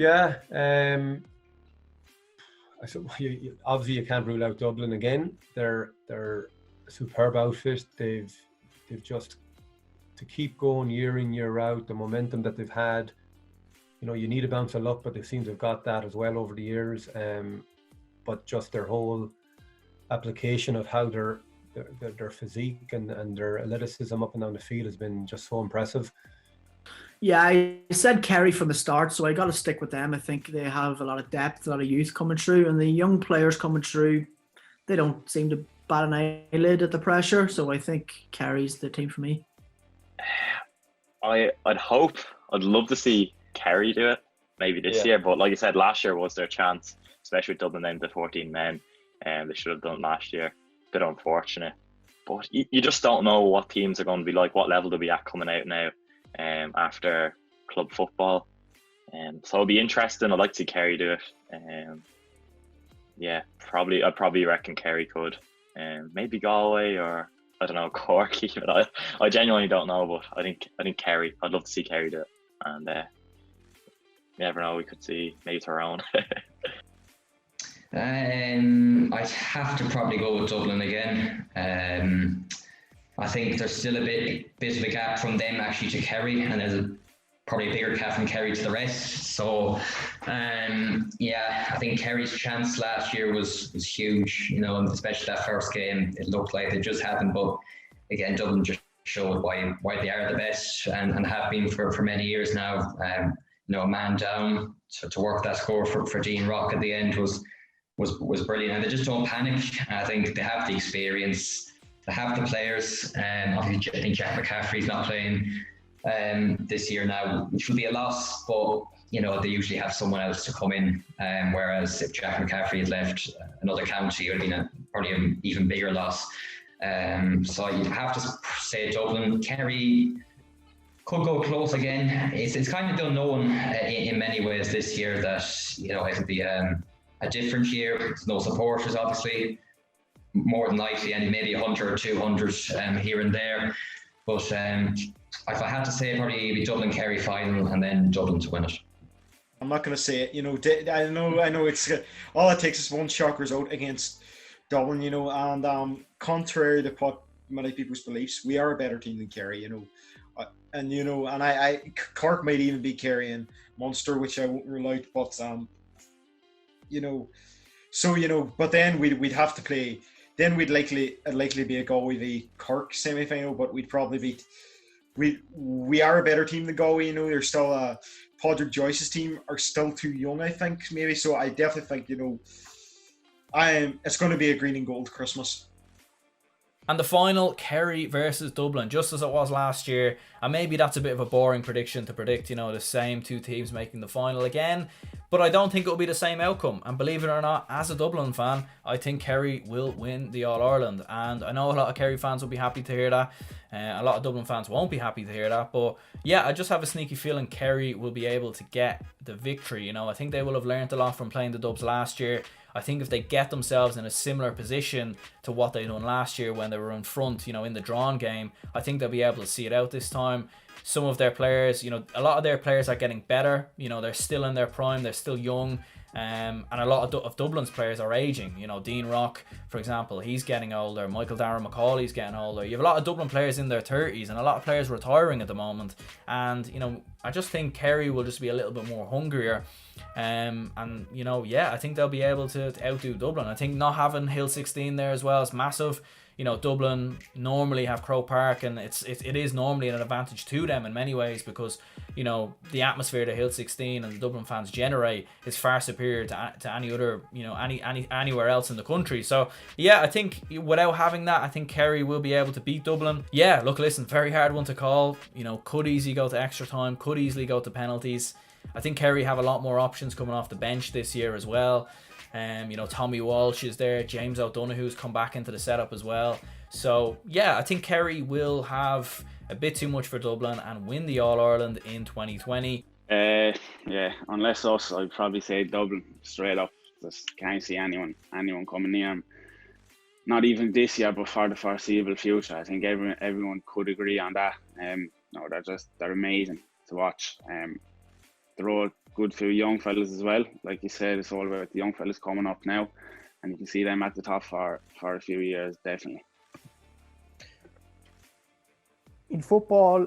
Yeah, obviously you can't rule out Dublin again. They're a superb outfit. They've just to keep going year in year out. The momentum that they've had, you need a bounce of luck, but they seem to have got that as well over the years. But just their whole application of how their physique and their athleticism up and down the field has been just so impressive. Yeah, I said Kerry from the start, so I got to stick with them. I think they have a lot of depth, a lot of youth coming through, and the young players coming through, they don't seem to bat an eyelid at the pressure. So I think Kerry's the team for me. I'd love to see Kerry do it, maybe this year, but like I said, last year was their chance, especially with Dublin down to 14 men, and they should have done it last year. Bit unfortunate, but you just don't know what teams are going to be like, what level they'll be at coming out now. After club football, so it'll be interesting. I'd like to see Kerry do it. I'd probably reckon Kerry could, maybe Galway or I don't know, Cork. But I genuinely don't know, but I think Kerry. I'd love to see Kerry do it, and you never know, we could see maybe Tyrone. I'd have to probably go with Dublin again. I think there's still a bit of a gap from them actually to Kerry, and there's probably a bigger gap from Kerry to the rest. So, I think Kerry's chance last year was huge, and especially that first game, it looked like they just hadn't. But again, Dublin just showed why they are the best and have been for many years now. A man down to work that score for Dean Rock at the end was brilliant, and they just don't panic. I think they have the experience. They have the players, and obviously I think Jack McCaffrey's not playing this year now, which will be a loss, but they usually have someone else to come in, whereas if Jack McCaffrey had left another county, it would have been probably an even bigger loss. So you'd have to say Dublin. Kerry could go close again. It's kind of the unknown in many ways this year, that it'll be a different year. There's no supporters, obviously. More than likely, and maybe 100 or 200 here and there. But if I had to say, probably it'd be Dublin Kerry final, and then Dublin to win it. I'm not going to say it. I know. It's all it takes is one shock result against Dublin. And contrary to many people's beliefs, we are a better team than Kerry. And Cork might even beat Kerry and Munster, which I won't rule out. But but then we'd have to play. Then it'd likely be a Galway v Cork semi-final, but we'd probably beat. We are a better team than Galway. They're still Padraig Joyce's team are still too young, I think, maybe. So I definitely think it's going to be a green and gold Christmas. And the final, Kerry versus Dublin, just as it was last year. And maybe that's a bit of a boring prediction to predict, the same two teams making the final again. But I don't think it'll be the same outcome. And believe it or not, as a Dublin fan, I think Kerry will win the All-Ireland. And I know a lot of Kerry fans will be happy to hear that. A lot of Dublin fans won't be happy to hear that. But yeah, I just have a sneaky feeling Kerry will be able to get the victory. I think they will have learned a lot from playing the Dubs last year. I think if they get themselves in a similar position to what they done last year when they were in front, in the drawn game, I think they'll be able to see it out this time. Some of their players, a lot of their players are getting better. They're still in their prime, they're still young. And a lot of Dublin's players are aging. Dean Rock, for example, he's getting older. Michael Darragh Macaulay's getting older. You have a lot of Dublin players in their 30s and a lot of players retiring at the moment. And, I just think Kerry will just be a little bit more hungrier. I think they'll be able to outdo Dublin. I think not having Hill 16 there as well is massive. Dublin normally have Croke Park, and it is normally an advantage to them in many ways because, the atmosphere that Hill 16 and the Dublin fans generate is far superior to any other, anywhere else in the country. So, yeah, I think without having that, I think Kerry will be able to beat Dublin. Yeah, look, listen, very hard one to call. Could easily go to extra time, could easily go to penalties. I think Kerry have a lot more options coming off the bench this year as well. Tommy Walsh is there. James O'Donoghue's come back into the setup as well. So, yeah, I think Kerry will have a bit too much for Dublin and win the All-Ireland in 2020. Unless us, I'd probably say Dublin straight up. Just can't see anyone coming near them. Not even this year, but for the foreseeable future. I think everyone could agree on that. They're amazing to watch. They're all good few young fellas as well. Like you said, it's all about the young fellas coming up now, and you can see them at the top for a few years, definitely. In football,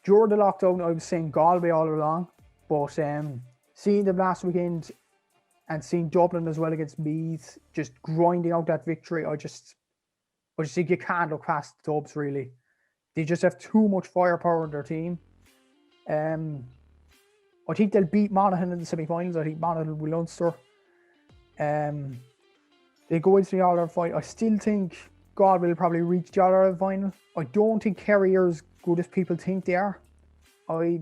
during the lockdown, I was saying Galway all along, but seeing them last weekend and seeing Dublin as well against Meath, just grinding out that victory, I just think you can't look past the Dubs, really. They just have too much firepower in their team. I think they'll beat Monaghan in the semi-finals. I think Monaghan will Ulster. They go into the All-Ireland final. I still think Galway will probably reach the All-Ireland final. I don't think Kerry are as good as people think they are. I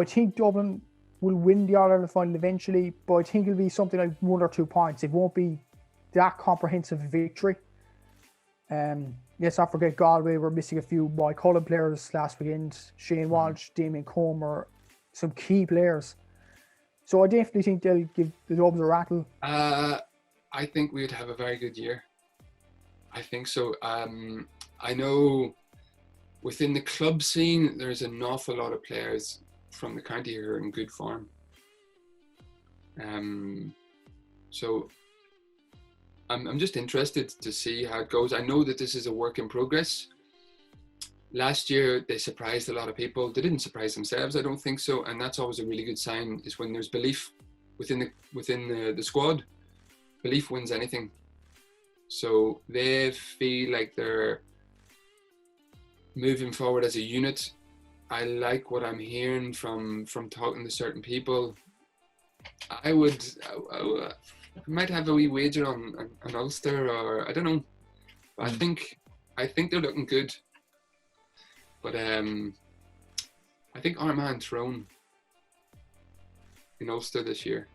think Dublin will win the All-Ireland final eventually, but I think it'll be something like 1 or 2 points. It won't be that comprehensive victory. Let's not forget Galway were missing a few Cullen players last weekend. Shane Walsh, Damien Comer, some key players. So I definitely think they'll give the Dubs a rattle. I think we'd have a very good year. I think so. I know within the club scene, there's an awful lot of players from the county who are in good form. So I'm just interested to see how it goes. I know that this is a work in progress. Last year, they surprised a lot of people. They didn't surprise themselves, I don't think so. And that's always a really good sign, is when there's belief within the squad. Belief wins anything. So they feel like they're moving forward as a unit. I like what I'm hearing from talking to certain people. I might have a wee wager on Ulster, or I don't know. I think they're looking good. But I think our man Tyrone in Ulster this year.